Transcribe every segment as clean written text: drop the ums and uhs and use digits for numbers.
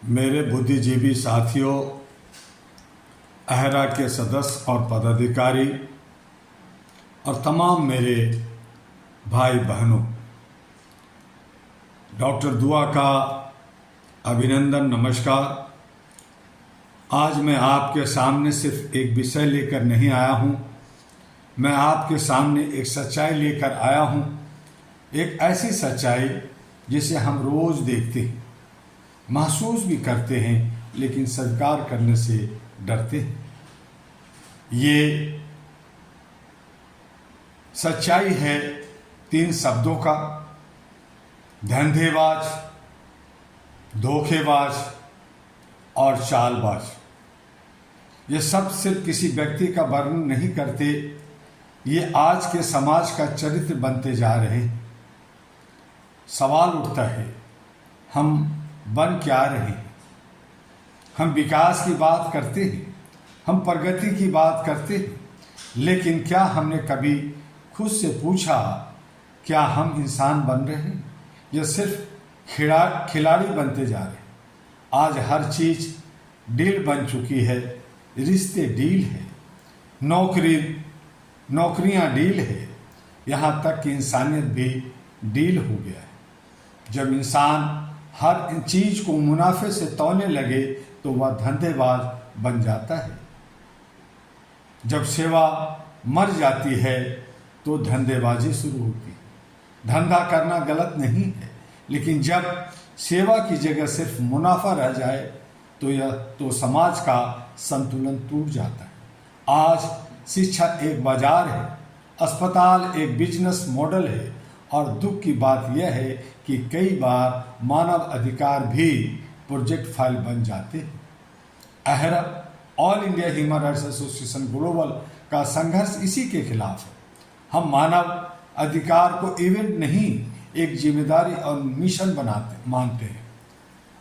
मेरे बुद्धिजीवी साथियों, अहरा के सदस्य और पदाधिकारी और तमाम मेरे भाई बहनों, डॉक्टर दुआ का अभिनंदन, नमस्कार। आज मैं आपके सामने सिर्फ एक विषय लेकर नहीं आया हूँ, मैं आपके सामने एक सच्चाई लेकर आया हूँ। एक ऐसी सच्चाई जिसे हम रोज़ देखते हैं, महसूस भी करते हैं, लेकिन स्वीकार करने से डरते हैं। ये सच्चाई है 3 शब्दों का: धंधेबाज, धोखेबाज और चालबाज। ये सब सिर्फ किसी व्यक्ति का वर्णन नहीं करते, ये आज के समाज का चरित्र बनते जा रहे हैं। सवाल उठता है, हम बन क्या रहे हैं? हम विकास की बात करते हैं, हम प्रगति की बात करते हैं, लेकिन क्या हमने कभी खुद से पूछा, क्या हम इंसान बन रहे हैं या सिर्फ खिलाड़ी बनते जा रहे हैं? आज हर चीज डील बन चुकी है, रिश्ते डील है, नौकरियां डील है, यहाँ तक कि इंसानियत भी डील हो गया है। जब इंसान हर चीज को मुनाफे से तौलने लगे तो वह धंधेबाज बन जाता है। जब सेवा मर जाती है तो धंधेबाजी शुरू होती है। धंधा करना गलत नहीं है, लेकिन जब सेवा की जगह सिर्फ मुनाफा रह जाए तो समाज का संतुलन टूट जाता है। आज शिक्षा एक बाजार है, अस्पताल एक बिजनेस मॉडल है, और दुख की बात यह है कि कई बार मानव अधिकार भी प्रोजेक्ट फाइल बन जाते हैं। AHRA, All India Human Rights Association Global का संघर्ष इसी के खिलाफ है। हम मानव अधिकार को इवेंट नहीं, एक जिम्मेदारी और मिशन मानते हैं।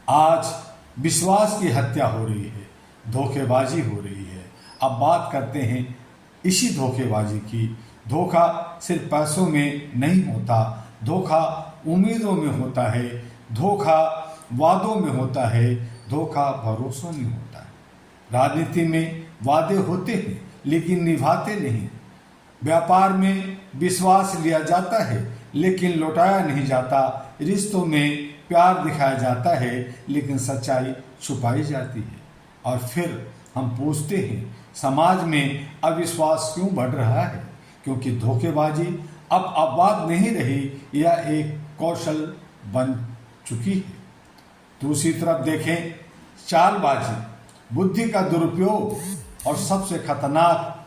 आज विश्वास की हत्या हो रही है, धोखेबाजी हो रही है। अब बात करते हैं इसी धोखेबाजी की। धोखा सिर्फ पैसों में नहीं होता, धोखा उम्मीदों में होता है, धोखा वादों में होता है, धोखा भरोसों में होता है। राजनीति में वादे होते हैं लेकिन निभाते नहीं। व्यापार में विश्वास लिया जाता है लेकिन लौटाया नहीं जाता। रिश्तों में प्यार दिखाया जाता है लेकिन सच्चाई छुपाई जाती है। और फिर हम पूछते हैं, समाज में अविश्वास क्यों बढ़ रहा है? क्योंकि धोखेबाजी अब अपवाद नहीं रही, यह एक कौशल बन चुकी है। दूसरी तरफ देखें, चालबाजी, बुद्धि का दुरुपयोग, और सबसे खतरनाक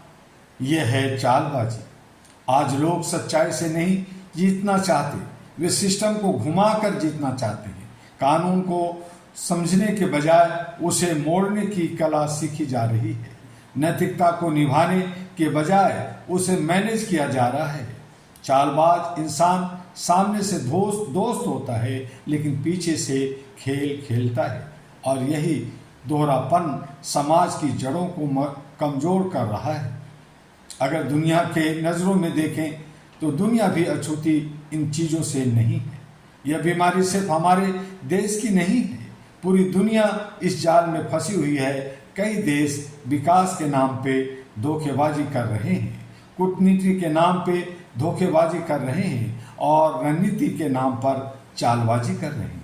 यह है चालबाजी। आज लोग सच्चाई से नहीं जीतना चाहते, वे सिस्टम को घुमाकर जीतना चाहते हैं। कानून को समझने के बजाय उसे मोड़ने की कला सीखी जा रही है। नैतिकता को निभाने के बजाय उसे मैनेज किया जा रहा है। चालबाज इंसान सामने से दोस्त होता है लेकिन पीछे से खेल खेलता है, और यही दोहरापन समाज की जड़ों को कमजोर कर रहा है। अगर दुनिया के नज़रों में देखें तो दुनिया भी अछूती इन चीज़ों से नहीं है। यह बीमारी सिर्फ हमारे देश की नहीं है, पूरी दुनिया इस जाल में फंसी हुई है। कई देश विकास के नाम पे धोखेबाजी कर रहे हैं, कूटनीति के नाम पे धोखेबाजी कर रहे हैं, और रणनीति के नाम पर चालबाजी कर रहे हैं।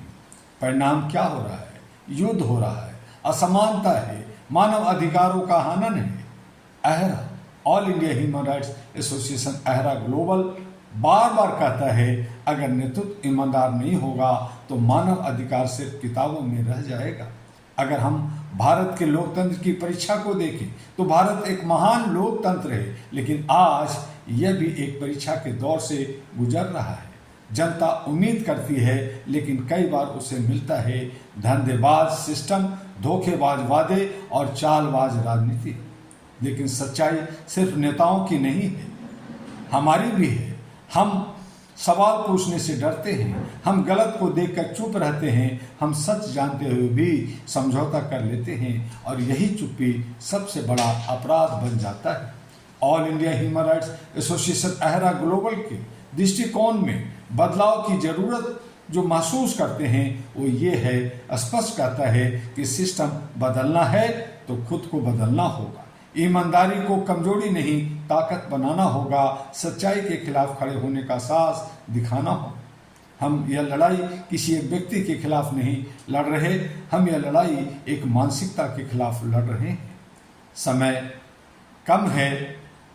परिणाम क्या हो रहा है? युद्ध हो रहा है, असमानता है, मानव अधिकारों का हनन है। AHRA, All India Human Rights Association AHRA Global बार बार कहता है, अगर नेतृत्व ईमानदार नहीं होगा तो मानव अधिकार सिर्फ किताबों में रह जाएगा। अगर हम भारत के लोकतंत्र की परीक्षा को देखें तो भारत एक महान लोकतंत्र है, लेकिन आज यह भी एक परीक्षा के दौर से गुजर रहा है। जनता उम्मीद करती है लेकिन कई बार उसे मिलता है धंधेबाज सिस्टम, धोखेबाज वादे और चालबाज राजनीति। लेकिन सच्चाई सिर्फ नेताओं की नहीं है, हमारी भी है। हम सवाल पूछने से डरते हैं, हम गलत को देखकर चुप रहते हैं, हम सच जानते हुए भी समझौता कर लेते हैं, और यही चुप्पी सबसे बड़ा अपराध बन जाता है। All India Human Rights Association AHRA Global के दृष्टिकोण में बदलाव की जरूरत जो महसूस करते हैं वो ये है, स्पष्ट कहता है कि सिस्टम बदलना है तो खुद को बदलना होगा। ईमानदारी को कमजोरी नहीं ताकत बनाना होगा। सच्चाई के खिलाफ खड़े होने का साहस दिखाना होगा। हम यह लड़ाई किसी एक व्यक्ति के खिलाफ नहीं लड़ रहे, हम यह लड़ाई एक मानसिकता के खिलाफ लड़ रहे हैं। समय कम है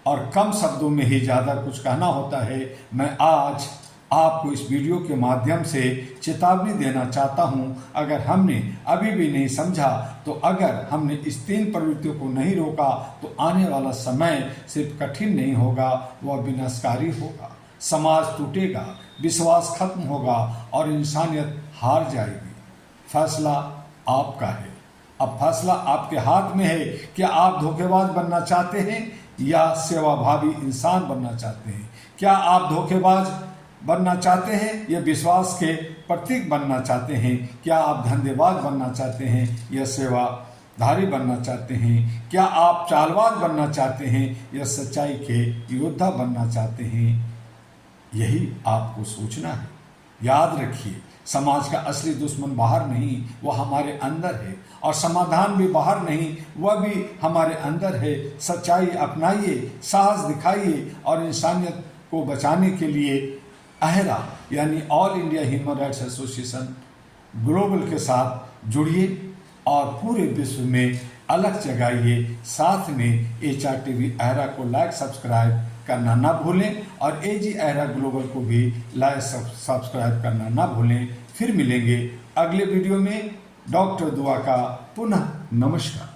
और कम शब्दों में ही ज़्यादा कुछ कहना होता है। मैं आज आपको इस वीडियो के माध्यम से चेतावनी देना चाहता हूं, अगर हमने अभी भी नहीं समझा तो अगर हमने इस 3 प्रवृत्तियों को नहीं रोका तो आने वाला समय सिर्फ कठिन नहीं होगा, वह विनाशकारी होगा। समाज टूटेगा, विश्वास खत्म होगा और इंसानियत हार जाएगी। फैसला आपका है। अब फैसला आपके हाथ में है। क्या आप धोखेबाज बनना चाहते हैं या सेवाभावी इंसान बनना चाहते हैं? क्या आप धोखेबाज बनना चाहते हैं या विश्वास के प्रतीक बनना चाहते हैं? क्या आप धंधेबाज बनना चाहते हैं या सेवाधारी बनना चाहते हैं? क्या आप चालबाज बनना चाहते हैं या सच्चाई के योद्धा बनना चाहते हैं? यही आपको सोचना है। याद रखिए, समाज का असली दुश्मन बाहर नहीं, वह हमारे अंदर है, और समाधान भी बाहर नहीं, वह भी हमारे अंदर है। सच्चाई अपनाइए, साहस दिखाइए और इंसानियत को बचाने के लिए अहरा यानी all India Human Rights Association global के साथ जुड़िए और पूरे विश्व में अलग जगाइए। साथ में HRTV अहरा को लाइक सब्सक्राइब करना ना भूलें और AG अहरा ग्लोबल को भी लाइक सब्सक्राइब करना ना भूलें। फिर मिलेंगे अगले वीडियो में। डॉक्टर दुआ का पुनः नमस्कार।